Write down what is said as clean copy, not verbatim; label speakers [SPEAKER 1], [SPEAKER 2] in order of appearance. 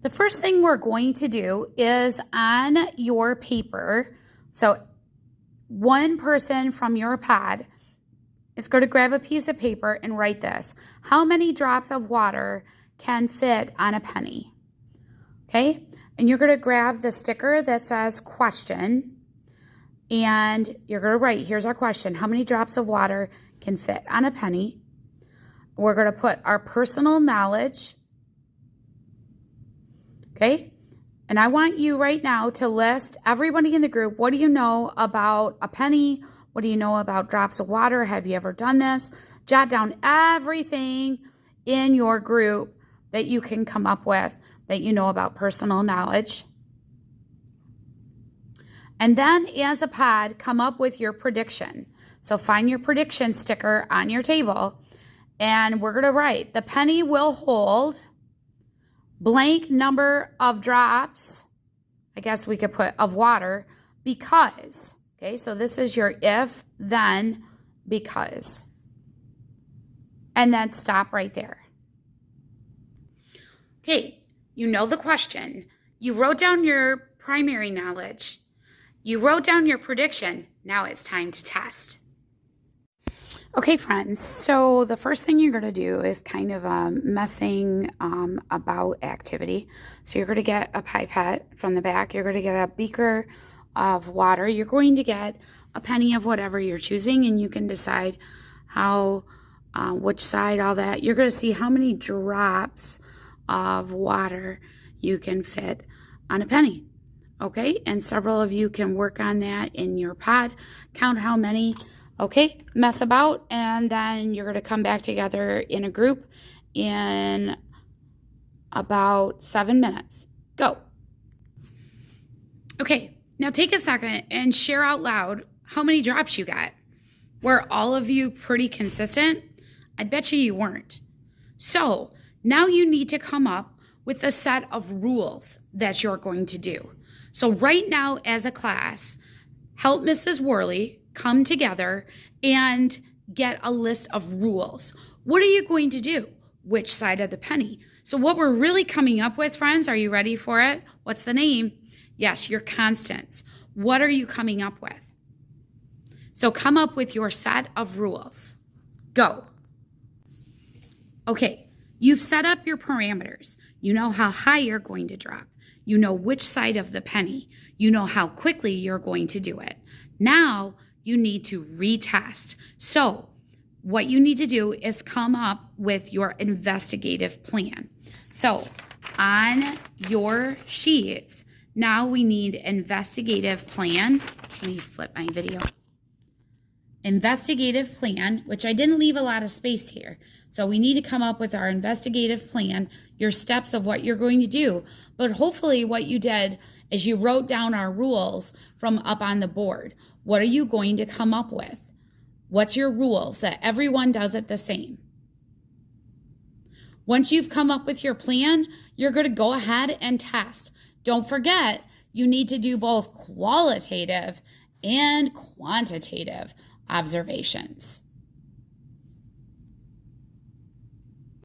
[SPEAKER 1] The first thing we're going to do is on your paper, so one person from your pod is going to grab a piece of paper and write this. How many drops of water can fit on a penny? Okay, and you're going to grab the sticker that says question, and you're going to write, here's our question. How many drops of water can fit on a penny? We're going to put our personal knowledge. Okay, and I want you right now to list everybody in the group. What do you know about a penny? What do you know about drops of water? Have you ever done this? Jot down everything in your group that you can come up with that you know about personal knowledge. And then as a pod, come up with your prediction. So find your prediction sticker on your table, and we're going to write, the penny will hold blank number of drops, I guess we could put of water, because, okay, so this is your if, then, because. And then stop right there. Okay, you know the question. You wrote down your primary knowledge. You wrote down your prediction. Now it's time to test. Okay, friends, so the first thing you're going to do is kind of a messing about activity. So you're going to get a pipette from the back. You're going to get a beaker of water. You're going to get a penny of whatever you're choosing, and you can decide how, which side, all that. You're going to see how many drops of water you can fit on a penny. Okay, and several of you can work on that in your pod. Count how many. Okay, mess about, and then you're going to come back together in a group in about 7 minutes. Go. Okay, now take a second and share out loud how many drops you got. Were all of you pretty consistent? I bet you weren't. So now you need to come up with a set of rules that you're going to do. So right now as a class, help Mrs. Worley come together and get a list of rules. What are you going to do? Which side of the penny? So what we're really coming up with, friends, are you ready for it? What's the name? Yes, your constants. What are you coming up with? So come up with your set of rules. Go. Okay, you've set up your parameters. You know how high you're going to drop. You know which side of the penny. You know how quickly you're going to do it. Now, you need to retest. So what you need to do is come up with your investigative plan. So on your sheets, now we need investigative plan. Let me flip my video. Investigative plan, which I didn't leave a lot of space here. So we need to come up with our investigative plan, your steps of what you're going to do. But hopefully what you did is you wrote down our rules from up on the board. What are you going to come up with? What's your rules that everyone does it the same? Once you've come up with your plan, you're going to go ahead and test. Don't forget, you need to do both qualitative and quantitative observations.